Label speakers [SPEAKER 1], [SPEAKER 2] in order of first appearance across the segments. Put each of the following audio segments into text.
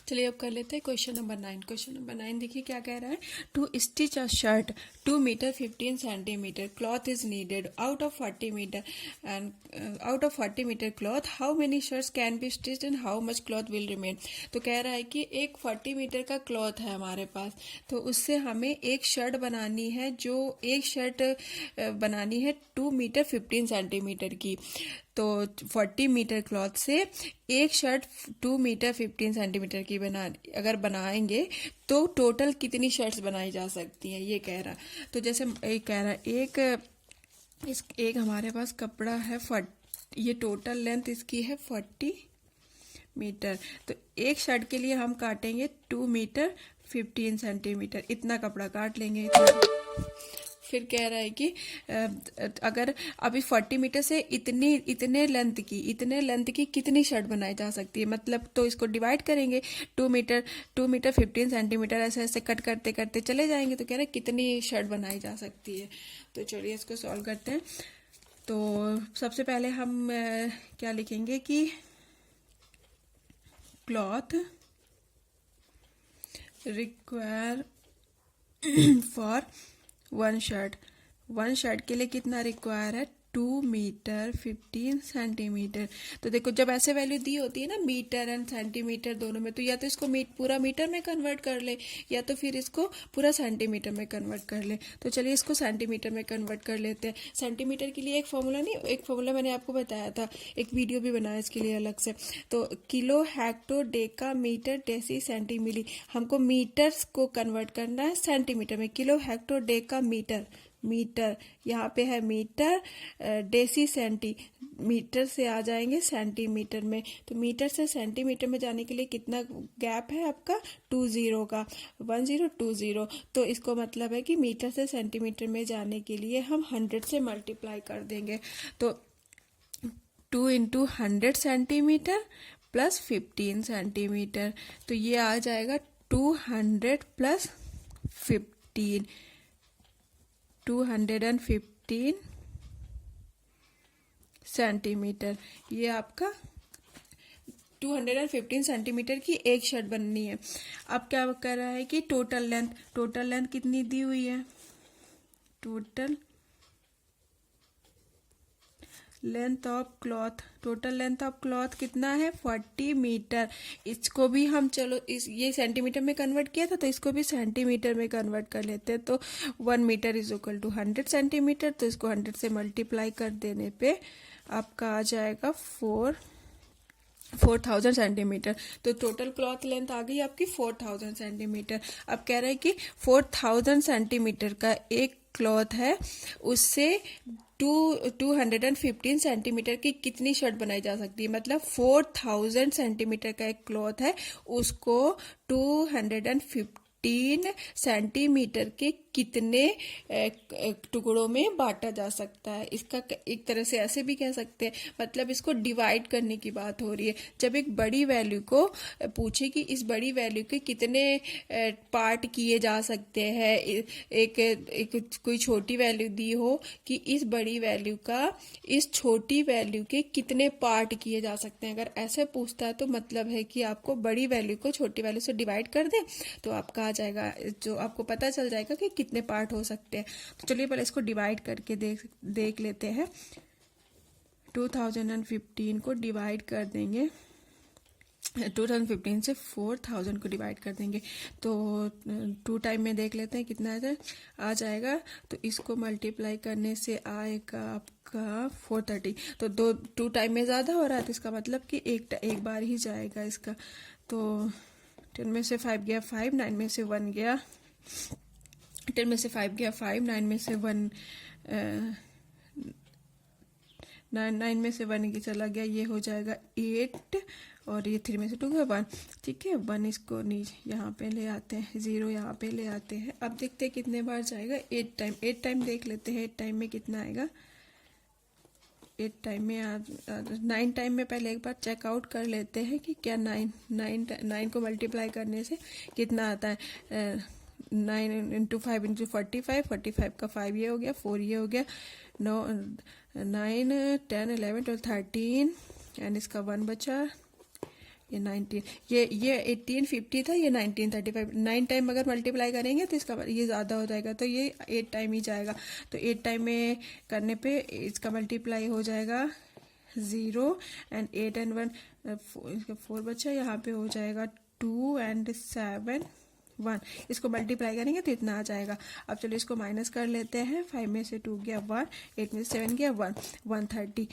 [SPEAKER 1] चलिए अब कर लेते हैं क्वेश्चन नंबर 9। क्वेश्चन नंबर 9 देखिए क्या कह रहा है। To stitch a shirt 2 metre 15 centimetre cloth is needed out of 40 metre and out of 40 metre cloth how many shirts can be stitched and how much cloth will remain. तो कह रहा है कि एक 40 मीटर का क्लॉथ है हमारे पास, तो उससे हमें एक शर्ट बनानी है, जो एक शर्ट बनानी है 2 मीटर 15 सेंटीमीटर की। तो 40 मीटर क्लॉथ से एक शर्ट 2 मीटर 15 सेंटीमीटर की अगर बनाएंगे तो टोटल कितनी शर्ट्स बनाई जा सकती हैं, ये कह रहा। तो जैसे एक कह रहा एक हमारे पास कपड़ा है, ये टोटल लेंथ इसकी है 40 मीटर। तो एक शर्ट के लिए हम काटेंगे 2 मीटर 15 सेंटीमीटर, इतना कपड़ा काट लेंगे इतना। फिर कह रहा है कि अगर अभी 40 मीटर से इतने लेंथ की कितनी शर्ट बनाई जा सकती है, मतलब तो इसको डिवाइड करेंगे 2 मीटर 15 सेंटीमीटर, ऐसे ऐसे कट करते करते चले जाएंगे। तो कह रहे हैं कितनी शर्ट बनाई जा सकती है। तो चलिए इसको सॉल्व करते हैं। तो सबसे पहले हम क्या लिखेंगे कि cloth require for one shirt के लिए कितना रिक्वायर है 2 मीटर 15 सेंटीमीटर। तो देखो जब ऐसे वैल्यू दी होती है ना मीटर एंड सेंटीमीटर दोनों में, तो या तो इसको पूरा मीटर में कन्वर्ट कर ले या तो फिर इसको पूरा सेंटीमीटर में कन्वर्ट कर ले। तो चलिए इसको सेंटीमीटर में कन्वर्ट कर लेते हैं। सेंटीमीटर के लिए एक फॉर्मूला मैंने आपको बताया था, एक वीडियो भी बनाया इसके लिए अलग से। तो kilo hecto deca metre deci centi milli, हमको मीटर्स को कन्वर्ट करना है सेंटीमीटर में। किलो हेक्टो डेका मीटर यहाँ पे है मीटर, डेसी सेंटीमीटर से आ जाएंगे सेंटीमीटर में। तो मीटर से सेंटीमीटर में जाने के लिए कितना गैप है आपका 20 का, 1020। तो इसको मतलब है कि मीटर से सेंटीमीटर में जाने के लिए हम 100 से मल्टीप्लाई कर देंगे। तो 2 इंटू 100 सेंटीमीटर प्लस 15 सेंटीमीटर, तो ये आ जाएगा 200 प्लस 15, 215 सेंटीमीटर। ये आपका 215 सेंटीमीटर की एक शर्ट बननी है। अब क्या कर रहा है कि टोटल लेंथ कितनी दी हुई है, टोटल लेंथ ऑफ क्लॉथ कितना है 40 मीटर। इसको भी हम चलो ये सेंटीमीटर में कन्वर्ट किया था, तो इसको भी सेंटीमीटर में कन्वर्ट कर लेते हैं। तो 1 metre is equal to 100 centimetre. तो इसको 100 से मल्टीप्लाई कर देने पे आपका आ जाएगा 4000 सेंटीमीटर। तो टोटल क्लॉथ लेंथ आ गई आपकी 4000 सेंटीमीटर। अब कह रहे हैं कि 4000 सेंटीमीटर का एक क्लॉथ है, उससे 215 सेंटीमीटर की कितनी शर्ट बनाई जा सकती है। मतलब 4000 सेंटीमीटर का एक क्लॉथ है, उसको 215 सेंटीमीटर के कितने टुकड़ों में बांटा जा सकता है। इसका एक तरह से ऐसे भी कह सकते हैं, मतलब इसको डिवाइड करने की बात हो रही है। जब एक बड़ी वैल्यू को पूछे कि इस बड़ी वैल्यू के कितने पार्ट किए जा सकते हैं, एक कोई छोटी वैल्यू दी हो कि इस बड़ी वैल्यू का इस छोटी वैल्यू के कितने पार्ट किए जा सकते हैं, अगर ऐसे पूछता है तो मतलब है कि आपको बड़ी वैल्यू को छोटी वैल्यू से डिवाइड कर दें तो आपका आ जाएगा, जो आपको पता चल जाएगा कि कितने पार्ट हो सकते हैं। तो चलिए पहले इसको डिवाइड करके देख लेते हैं। 2015 को डिवाइड कर देंगे, 2015 से 4000 को डिवाइड कर देंगे तो 2 टाइम में देख लेते हैं कितना आ जाएगा। तो इसको मल्टीप्लाई करने से आएगा आपका 430। तो 2 टाइम में ज़्यादा हो रहा है, तो इसका मतलब कि एक बार ही जाएगा इसका। तो 10 में से 5 गया 5, 9 में से 1 गया, 10 में से 5 गया 5, 9 में से 1 9 में से 1 चला गया, ये हो जाएगा 8 और ये 3 में से 2 गया 1। ठीक है, 1 इसको नीचे यहाँ पे ले आते हैं, 0 यहाँ पे ले आते हैं। अब देखते हैं कितने बार जाएगा, 8 टाइम देख लेते हैं 8 टाइम में कितना आएगा। 8 टाइम में 9 टाइम में पहले एक बार चेकआउट कर लेते हैं कि क्या 9 को मल्टीप्लाई करने से कितना आता है। 9 इंटू 5 इंटू 45 का 5 ये हो गया, 4 ये हो गया, 9 10 11 12 13 एंड इसका 1 बचा, ये 19, ये 1850 था, ये 1935, 9 टाइम अगर मल्टीप्लाई करेंगे तो इसका ये ज़्यादा हो जाएगा, तो ये 8 टाइम ही जाएगा। तो 8 टाइम में करने पे इसका मल्टीप्लाई हो जाएगा 0 एंड 8 एंड 1, इसका 4 बचा, यहाँ पे हो जाएगा 2 एंड 7 1। इसको मल्टीप्लाई करेंगे तो इतना आ जाएगा। अब चलो इसको माइनस कर लेते हैं। 5 में से 2 गया 1, 8 में से 7 गया 1, 130।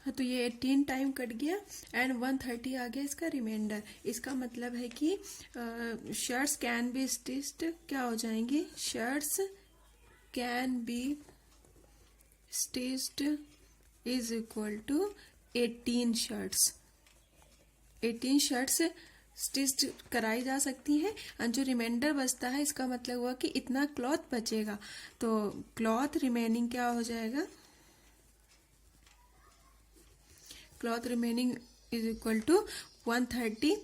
[SPEAKER 1] तो ये 18 टाइम कट गया एंड 130 आ गया इसका रिमाइंडर। इसका मतलब है कि शर्ट्स कैन बी स्टिच्ड क्या हो जाएंगे, shirts can be stitched is equal to 18 shirts. 18 shirts stitched कराई जा सकती हैं और जो रिमाइंडर बचता है इसका मतलब हुआ कि इतना क्लॉथ बचेगा। तो क्लॉथ रिमेनिंग क्या हो जाएगा, cloth remaining is equal to 130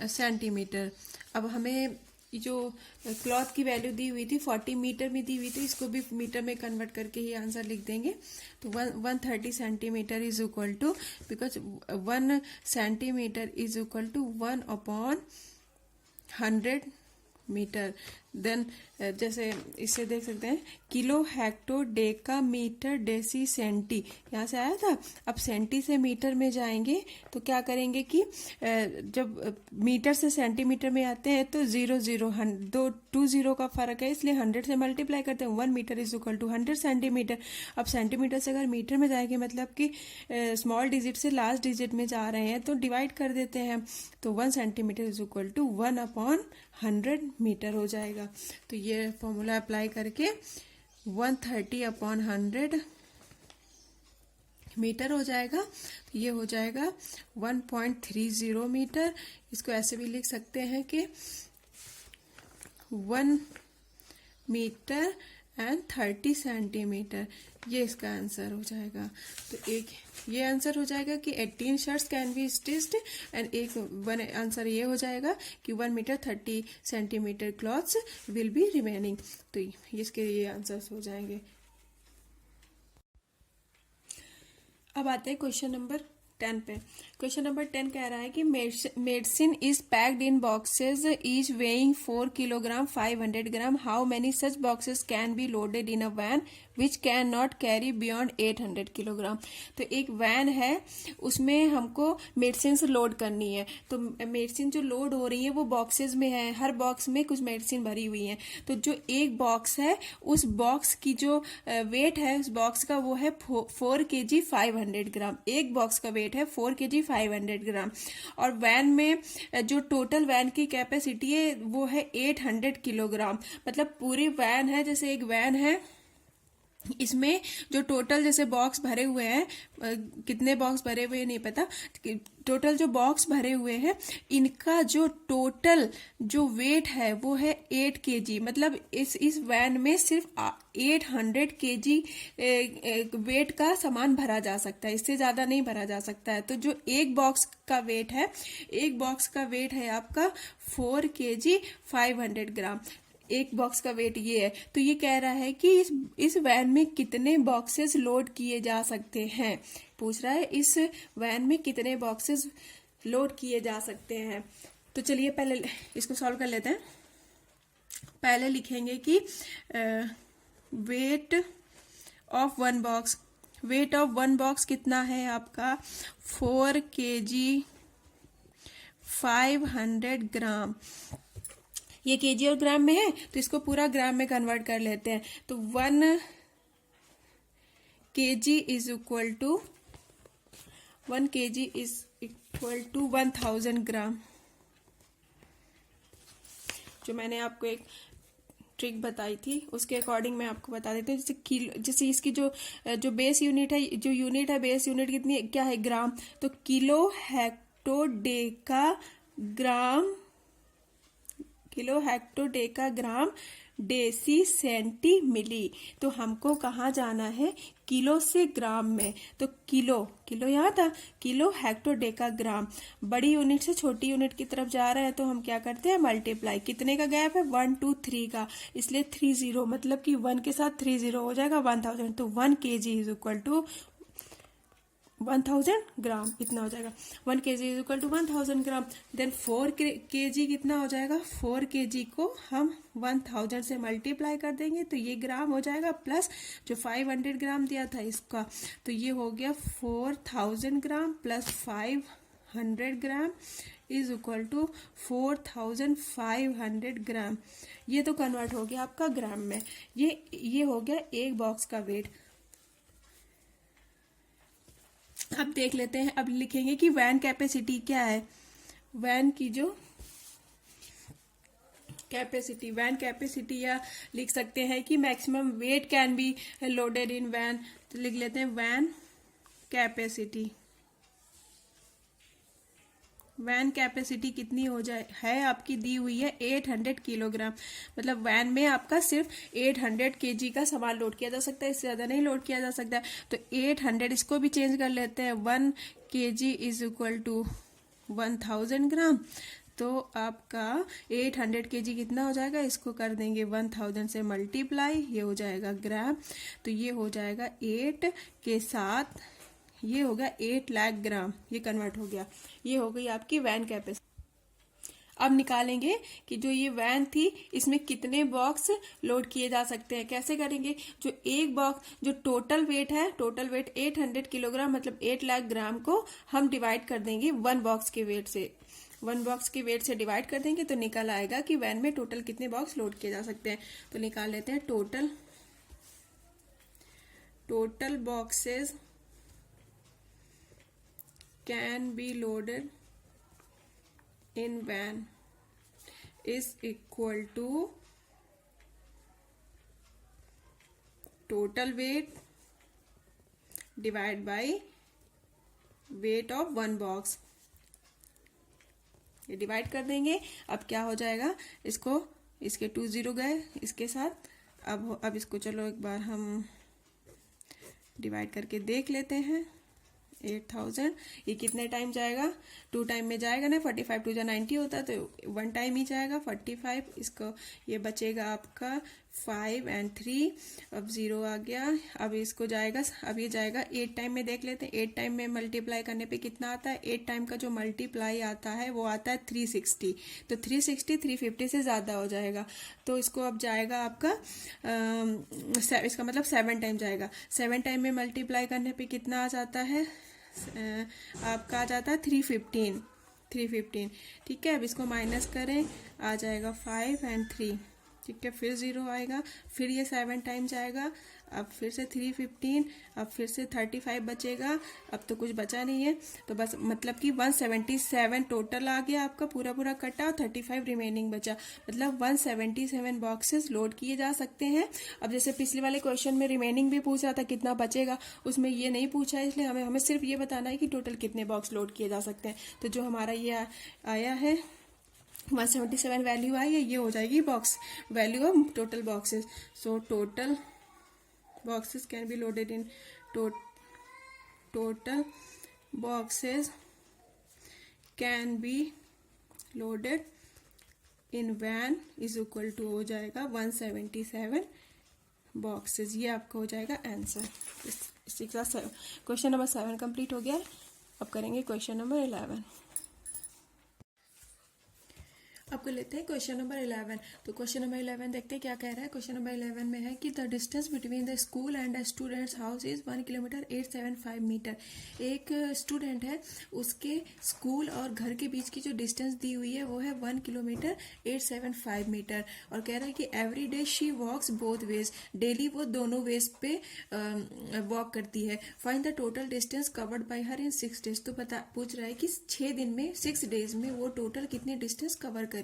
[SPEAKER 1] centimetre. अब हमें जो क्लॉथ की वैल्यू दी हुई थी 40 मीटर में दी हुई थी, इसको भी मीटर में कन्वर्ट करके ही आंसर लिख देंगे। तो 130 centimetre is equal to, because 1 centimetre is equal to 1/100 metre. Then जैसे इससे देख सकते हैं kilo hecto deca metre deci centi, यहाँ से आया था। अब सेंटी से मीटर में जाएंगे तो क्या करेंगे कि जब मीटर से सेंटीमीटर में आते हैं तो 0 0 2 0 का फर्क है, इसलिए 100 से मल्टीप्लाई करते हैं। 1 metre is equal to 100 centimetre. अब सेंटीमीटर से अगर मीटर में जाएंगे मतलब कि स्मॉल डिजिट से लास्ट डिजिट में जा रहे हैं तो डिवाइड कर देते हैं। तो 1 centimetre is equal to 1/100 metre हो जाएगा। तो ये फॉर्मूला अप्लाई करके 130/100 मीटर हो जाएगा। तो ये हो जाएगा 1.30 मीटर। इसको ऐसे भी लिख सकते हैं कि 1 मीटर एंड 30 सेंटीमीटर, ये इसका आंसर हो जाएगा। तो एक ये आंसर हो जाएगा कि 18 shirts can be stitched and एक वन आंसर ये हो जाएगा कि 1 metre 30 centimetre cloths will be remaining. तो इसके ये आंसर्स हो जाएंगे। अब आते हैं क्वेश्चन नंबर 10 पे। क्वेश्चन नंबर 10 कह रहा है कि medicine is packed in boxes each weighing 4 kilogram 500 gram. How many such boxes can be loaded in a van which can not carry beyond 800 kilogram. तो एक वैन है, उसमें हमको मेडिसिन लोड करनी है। तो मेडिसिन जो लोड हो रही है वो बॉक्सेस में है, हर बॉक्स में कुछ मेडिसिन भरी हुई है। तो जो एक बॉक्स है उस बॉक्स की जो वेट है उस बॉक्स का वो है 4 kg 500 ग्राम। एक बॉक्स का वेट है 4 kg 500 ग्राम। और वैन में जो टोटल वैन की कैपेसिटी है वो है 800 किलोग्राम। मतलब पूरी वैन है, जैसे एक वैन है, इसमें जो टोटल जैसे बॉक्स भरे हुए हैं, कितने बॉक्स भरे हुए हैं नहीं पता, टोटल जो बॉक्स भरे हुए हैं इनका जो टोटल जो वेट है वो है 8 kg। मतलब इस वैन में सिर्फ 800 kg वेट का सामान भरा जा सकता है, इससे ज्यादा नहीं भरा जा सकता है। तो जो एक बॉक्स का वेट है, एक बॉक्स का वेट है आपका 4 kg 500 ग्राम। एक बॉक्स का वेट ये है। तो ये कह रहा है कि इस वैन में कितने बॉक्सेस लोड किए जा सकते हैं। पूछ रहा है इस वैन में कितने बॉक्सेस लोड किए जा सकते हैं। तो चलिए पहले इसको सॉल्व कर लेते हैं। पहले लिखेंगे कि weight of one box, weight of one box कितना है आपका 4 kg 500 ग्राम। ये केजी और ग्राम में है तो इसको पूरा ग्राम में कन्वर्ट कर लेते हैं। तो 1 kg is equal to 1 kg is equal to 1000 gram. जो मैंने आपको एक ट्रिक बताई थी उसके अकॉर्डिंग मैं आपको बता देती हूँ। जैसे किलो, जैसे इसकी जो बेस यूनिट है, जो यूनिट है बेस यूनिट कितनी है, क्या है, ग्राम। तो किलो हेक्टोडेका ग्राम, किलो हेक्टोडेका ग्राम डेसी सेंटी मिली। तो हमको कहाँ जाना है, किलो से ग्राम में। तो किलो, किलो यहाँ था, किलो हेक्टोडेका ग्राम। बड़ी यूनिट से छोटी यूनिट की तरफ जा रहे हैं तो हम क्या करते हैं, मल्टीप्लाई। कितने का गैप है, 1 2 3 का, इसलिए 30, मतलब कि 1 के साथ 30 हो जाएगा 1000। तो 1 kg is equal to 1000 gram इतना हो जाएगा। 1 kg is equal to 1000 gram. Then 4 kg कितना हो जाएगा, 4 kg को हम 1000 से मल्टीप्लाई कर देंगे तो ये ग्राम हो जाएगा, प्लस जो 500 ग्राम दिया था इसका, तो ये हो गया 4000 gram plus 500 gram is equal to 4500 gram. ये तो कन्वर्ट हो गया आपका ग्राम में। ये हो गया एक बॉक्स का वेट। अब देख लेते हैं, अब लिखेंगे कि वैन कैपेसिटी क्या है। वैन की जो कैपेसिटी, वैन कैपेसिटी, या लिख सकते हैं कि maximum weight can be loaded in van, तो लिख लेते हैं वैन कैपेसिटी। वैन कैपेसिटी कितनी हो जाए है आपकी, दी हुई है 800 किलोग्राम। मतलब वैन में आपका सिर्फ 800 केजी का सामान लोड किया जा सकता है, इससे ज्यादा नहीं लोड किया जा सकता है। तो 800 इसको भी चेंज कर लेते हैं, 1 kg इज इक्वल टू 1000 ग्राम। तो आपका 800 केजी कितना हो जाएगा, इसको कर देंगे 1000 से मल्टीप्लाई, ये हो जाएगा ग्राम। तो ये हो जाएगा 8 के साथ, ये होगा 8 लाख ग्राम, ये कन्वर्ट हो गया। ये हो गई आपकी वैन कैपेसिटी। अब निकालेंगे कि जो ये वैन थी इसमें कितने बॉक्स लोड किए जा सकते हैं। कैसे करेंगे, जो एक बॉक्स, जो टोटल वेट है, टोटल वेट 800 किलोग्राम मतलब 8 लाख ग्राम को हम डिवाइड कर देंगे 1 बॉक्स के वेट से। 1 बॉक्स के वेट से डिवाइड कर देंगे तो निकल आएगा कि वैन में टोटल कितने बॉक्स लोड किए जा सकते हैं। तो निकाल लेते हैं, total boxes can be loaded in van is equal to total weight divided by weight of 1 box। ये डिवाइड कर देंगे। अब क्या हो जाएगा, इसको, इसके 2 0 गए इसके साथ। अब इसको चलो एक बार हम डिवाइड करके देख लेते हैं। 8000 ये कितने टाइम जाएगा, 2 टाइम में जाएगा ना, 45 2 90 होता है तो 1 टाइम ही जाएगा 45। इसको ये बचेगा आपका 5 और 3, अब 0 आ गया। अब इसको जाएगा, अब ये जाएगा 8 टाइम में। देख लेते हैं 8 टाइम में मल्टीप्लाई करने पे कितना आता है। 8 टाइम का जो मल्टीप्लाई आता है वो आता है 360। तो 360 350 से ज्यादा हो जाएगा। तो इसको अब जाएगा आपका इसका मतलब 7 टाइम जाएगा। 7 टाइम में मल्टीप्लाई करने पे कितना आ जाता है, आपका आ जाता है 315। ठीक है, अब इसको माइनस करें, आ जाएगा 5 और 3। ठीक है, फिर 0 आएगा, फिर ये 7 टाइम जाएगा, अब फिर से 315, अब फिर से 35 बचेगा। अब तो कुछ बचा नहीं है, तो बस मतलब कि 177 टोटल आ गया आपका पूरा कटा, 35 रिमेनिंग बचा। मतलब 177 बॉक्सेस लोड किए जा सकते हैं। अब जैसे पिछले वाले क्वेश्चन में रिमेनिंग भी पूछ रहा था कितना बचेगा, उसमें ये नहीं पूछा है, इसलिए हमें सिर्फ ये बताना है कि टोटल कितने बॉक्स लोड किए जा सकते हैं। तो जो हमारा ये आया है 177 वैल्यू आई है, ये हो जाएगी box value of total boxes. So total boxes can be loaded in total boxes can be loaded in van is equal to हो जाएगा 177 बॉक्सेस। ये आपका हो जाएगा आंसर। इसी के साथ क्वेश्चन नंबर 7 कंप्लीट हो गया। अब करेंगे क्वेश्चन नंबर 11। अब कर लेते हैं क्वेश्चन नंबर 11। तो क्वेश्चन नंबर 11 देखते हैं क्या कह रहा है। क्वेश्चन नंबर 11 में है कि the distance between the school and the student's house is 1 kilometre 875 metre. एक स्टूडेंट है, उसके स्कूल और घर के बीच की जो डिस्टेंस दी हुई है वो है 1 किलोमीटर 875 मीटर। और कह रहा है कि every day she walks both ways, daily वो दोनों वेज पे वॉक करती है। Find the total distance covered by her in 6 days. तो पूछ रहा है कि 6 दिन में, 6 डेज में वो टोटल कितने डिस्टेंस कवर करेगी।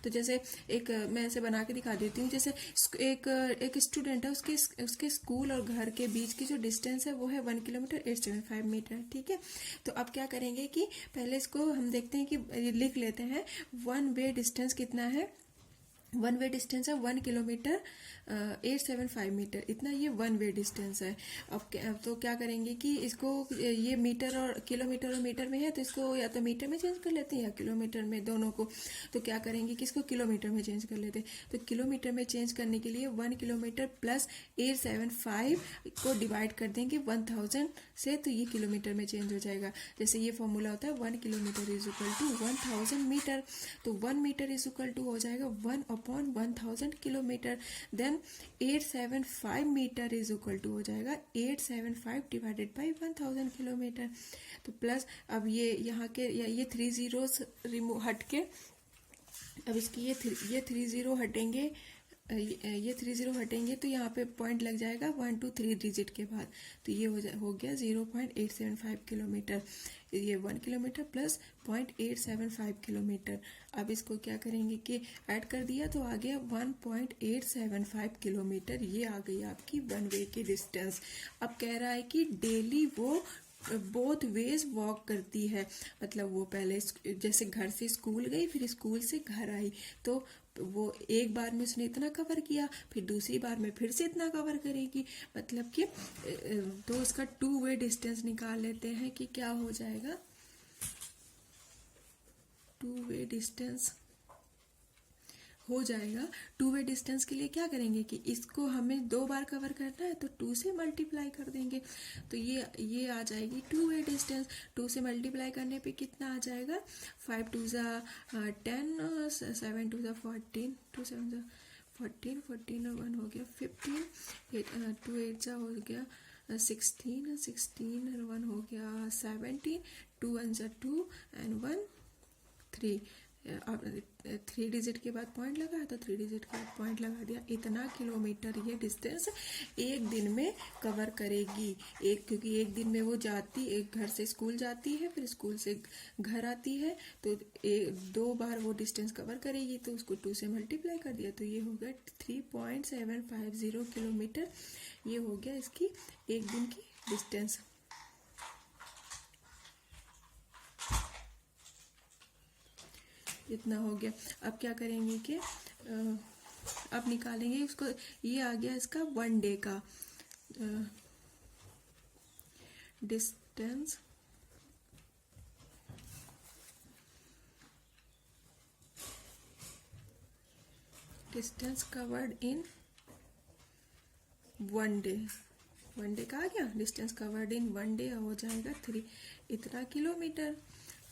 [SPEAKER 1] तो जैसे एक मैं ऐसे बना के दिखा देती हूँ। जैसे एक स्टूडेंट है, उसके स्कूल और घर के बीच की जो डिस्टेंस है वो है 1 किलोमीटर 875 मीटर। ठीक है, तो अब क्या करेंगे कि पहले इसको हम देखते हैं कि लिख लेते हैं 1 वे डिस्टेंस कितना है। वन वे डिस्टेंस है 1 किलोमीटर 875 मीटर, इतना ये वन वे डिस्टेंस है। अब तो क्या करेंगे कि इसको ये मीटर और किलोमीटर और मीटर में है तो इसको या तो मीटर में चेंज कर लेते हैं या किलोमीटर में, दोनों को। तो क्या करेंगे कि इसको किलोमीटर में चेंज कर लेते हैं। तो किलोमीटर में चेंज करने के लिए 1 किलोमीटर प्लस 875 को डिवाइड कर देंगे 1000 से, तो ये किलोमीटर में चेंज हो जाएगा। जैसे ये फॉर्मूला होता है 1 kilometre is equal to 1000 metre, तो 1 मीटर इज इक्वल टू हो जाएगा 1/1000 kilometre. Then 875 metre is equal to हो जाएगा 875 डिवाइडेड बाई 1000 किलोमीटर। तो प्लस अब ये यहाँ के ये 3 जीरोस रिमूव हट के, अब इसकी ये 3 जीरो हटेंगे, ये 3 जीरो हटेंगे तो यहाँ पे पॉइंट लग जाएगा 1 2 3 डिजिट के बाद। तो ये हो गया 0.875 किलोमीटर। ये 1 किलोमीटर प्लस 0.875 किलोमीटर। अब इसको क्या करेंगे कि ऐड कर दिया तो आ गया 1.875 किलोमीटर। ये आ गई आपकी वन वे की डिस्टेंस। अब कह रहा है कि डेली वो बोथ वेज वॉक करती है, मतलब वो पहले जैसे घर से स्कूल गई, फिर स्कूल से घर आई, तो वो एक बार में उसने इतना कवर किया, फिर दूसरी बार में फिर से इतना कवर करेगी, मतलब कि तो उसका 2 वे डिस्टेंस निकाल लेते हैं कि क्या हो जाएगा। 2 वे डिस्टेंस हो जाएगा। 2 वे डिस्टेंस के लिए क्या करेंगे कि इसको हमें 2 बार कवर करना है तो 2 से मल्टीप्लाई कर देंगे, तो ये आ जाएगी 2 वे डिस्टेंस। 2 से मल्टीप्लाई करने पे कितना आ जाएगा, 5 2 ज़ा 10, 7 2 ज़ा 14, 2 7 ज़ा 14, 14 और 1 हो गया 15, 2 8 ज़ा हो गया 16, 16 और 1 हो गया 17, 2 1 ज़ा 2 एंड 1 3। अब 3 डिजिट के बाद पॉइंट लगा तो 3 डिजिट के बाद पॉइंट लगा दिया। इतना किलोमीटर ये डिस्टेंस एक दिन में कवर करेगी, क्योंकि एक दिन में वो एक घर से स्कूल जाती है, फिर स्कूल से घर आती है, तो 2 बार वो डिस्टेंस कवर करेगी, तो उसको 2 से मल्टीप्लाई कर दिया, तो ये हो गया 3.750 किलोमीटर। ये हो गया इसकी एक दिन की डिस्टेंस। इतना हो गया। अब क्या करेंगे कि अब निकालेंगे उसको, ये आ गया इसका 1 डे का distance. Distance covered in 1 day. 1 day का आ गया डिस्टेंस कवर्ड इन 1 डे, हो जाएगा 3 इतना किलोमीटर।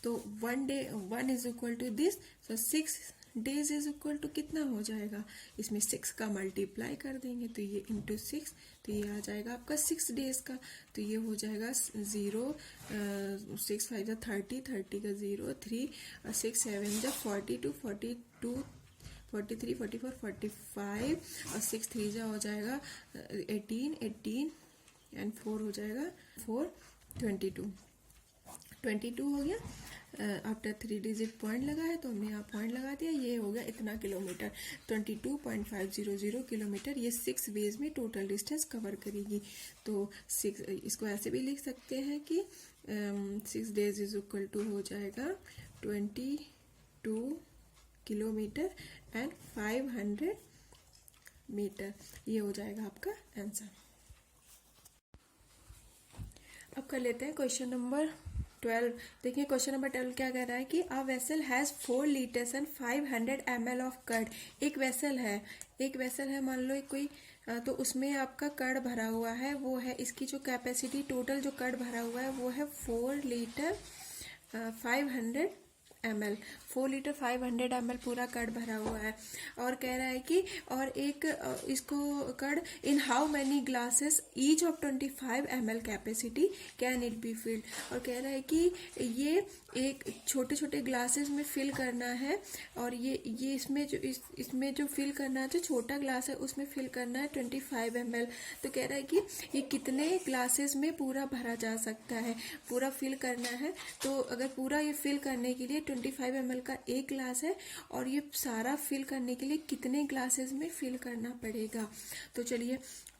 [SPEAKER 1] तो 1 day 1 is equal to this, so 6 days is equal to कितना हो जाएगा, इसमें 6 का मल्टीप्लाई कर देंगे तो ये इंटू 6, तो ये आ जाएगा आपका 6 डेज का। तो ये हो जाएगा 0 6 5 जा 30, 30 का 0 3 और 6 7 जा 42 42 43 44 45 और 6 3 जा हो जाएगा 18 18 एंड 4 हो जाएगा 4 22 हो गया। आफ्टर 3 डिजिट पॉइंट लगा है तो हमने यहाँ पॉइंट लगा दिया, ये हो गया इतना किलोमीटर 22.500 किलोमीटर। ये 6 वेज में टोटल डिस्टेंस कवर करेगी। तो 6 इसको ऐसे भी लिख सकते हैं कि 6 डेज इज इक्वल टू हो जाएगा 22 किलोमीटर एंड 500 मीटर। ये हो जाएगा आपका आंसर। अब कर लेते हैं क्वेश्चन नंबर 12। देखिए क्वेश्चन नंबर 12 क्या कह रहा है कि a vessel has 4 litres and 500 ml of curd. एक वेसल है मान लो कोई, तो उसमें आपका कर्ड भरा हुआ है, वो है इसकी जो कैपेसिटी टोटल जो कर्ड भरा हुआ है वो है 4 लीटर 500 ml। 4 लीटर 500 ml पूरा कर्ड भरा हुआ है, और कह रहा है कि और एक इसको curd in how many glasses each of 25 ml capacity can it be filled. और कह रहा है कि ये एक छोटे छोटे ग्लासेस में फिल करना है, और ये इसमें जो फिल करना है, जो छोटा ग्लास है उसमें फिल करना है 25 ml। तो कह रहा है कि ये कितने ग्लासेस में पूरा भरा जा सकता है, पूरा फिल करना है। तो अगर पूरा ये फिल करने के लिए 25 ml का एक ग्लास है, और ये सारा फिल करने के लिए कितने ग्लासेस में फिल करना पड़ेगा। तो चलिए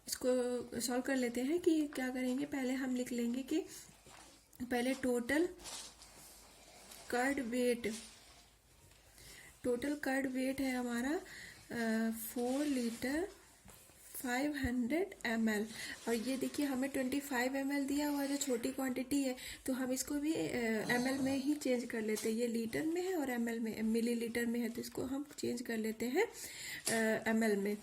[SPEAKER 1] इसको सॉल्व कर लेते हैं कि क्या करेंगे। पहले हम लिख लेंगे कि पहले टोटल कर्ड वेट है हमारा 4 लीटर 500 ml। और ये देखिए हमें 25 ml दिया हुआ है, जो छोटी क्वांटिटी है, तो हम इसको भी ml में ही चेंज कर लेते हैं। ये लीटर में है और ml में, मिलीलीटर में है, तो इसको हम चेंज कर लेते हैं ml में।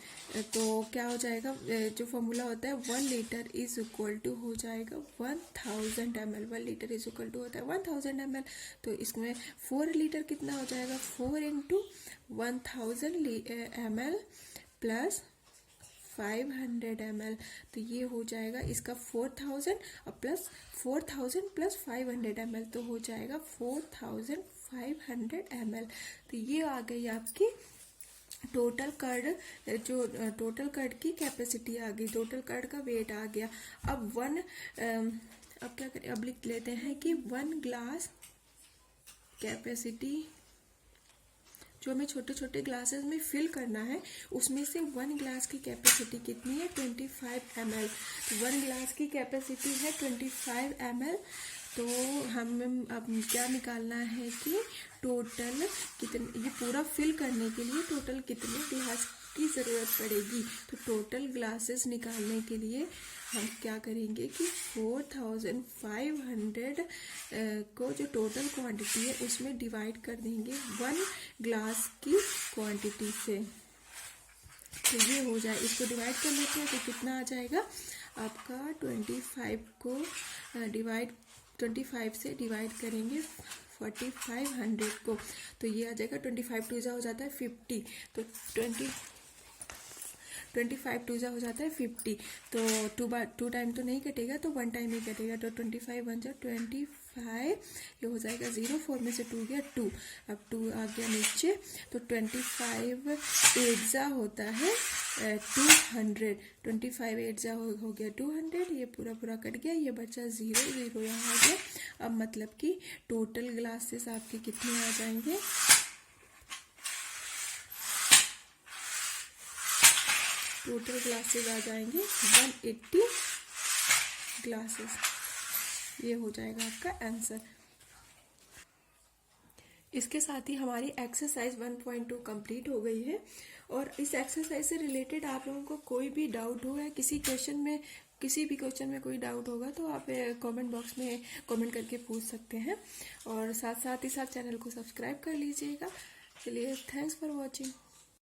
[SPEAKER 1] तो क्या हो जाएगा, जो फॉर्मूला होता है 1 लीटर इज इक्वल टू हो जाएगा 1000 ml। 1 litre is equal to होता है 1000 ml। तो इसमें 4 लीटर कितना हो जाएगा, 4 इंटू 1000 ml प्लस 500 ml। तो ये हो जाएगा इसका 4000 और प्लस 4000 प्लस 500 ml, तो हो जाएगा 4500 ml। तो ये आ गई आपकी टोटल कर्ड, जो टोटल कर्ड की कैपेसिटी आ गई, टोटल कर्ड का वेट आ गया। अब अब क्या करें, अब लिख लेते हैं कि 1 ग्लास कैपेसिटी, जो हमें छोटे छोटे ग्लासेस में फिल करना है, उसमें से 1 ग्लास की कैपेसिटी कितनी है, 25 ml। तो 1 ग्लास की कैपेसिटी है 25 ml। तो हम अब क्या निकालना है कि टोटल कितने, ये पूरा फिल करने के लिए टोटल कितने ग्लास की ज़रूरत पड़ेगी। तो टोटल ग्लासेस निकालने के लिए हम क्या करेंगे कि 4500 को जो टोटल क्वांटिटी है उसमें डिवाइड कर देंगे 1 ग्लास की क्वांटिटी से। तो ये हो जाए, इसको डिवाइड कर लेते हैं तो कितना आ जाएगा आपका, 25 से डिवाइड करेंगे 4500 को, तो ये आ जाएगा 25 टू जा हो जाता है 50। तो 25 टू जा हो जाता है 50। तो 2 टाइम तो नहीं कटेगा, तो 1 टाइम ही कटेगा। तो 25 1 जा 25, ये हो जाएगा 0, 4 में से 2 गया 2, अब 2 आ गया नीचे। तो 25 8 जा होता है 200, 25 8 जा हो गया 200, ये पूरा पूरा कट गया, ये बचा 0 0 यहाँ आ गया। अब मतलब कि टोटल ग्लासेस आपके कितने आ जाएंगे, टोटल ग्लासेस आ जाएंगे 180 ग्लासेस। ये हो जाएगा आपका आंसर। इसके साथ ही हमारी एक्सरसाइज 1.2 कंप्लीट हो गई है। और इस एक्सरसाइज से रिलेटेड आप लोगों को कोई भी डाउट हो या किसी भी क्वेश्चन में कोई डाउट होगा तो आप कमेंट बॉक्स में कमेंट करके पूछ सकते हैं। और साथ ही साथ चैनल को सब्सक्राइब कर लीजिएगा। चलिए, थैंक्स फॉर वॉचिंग।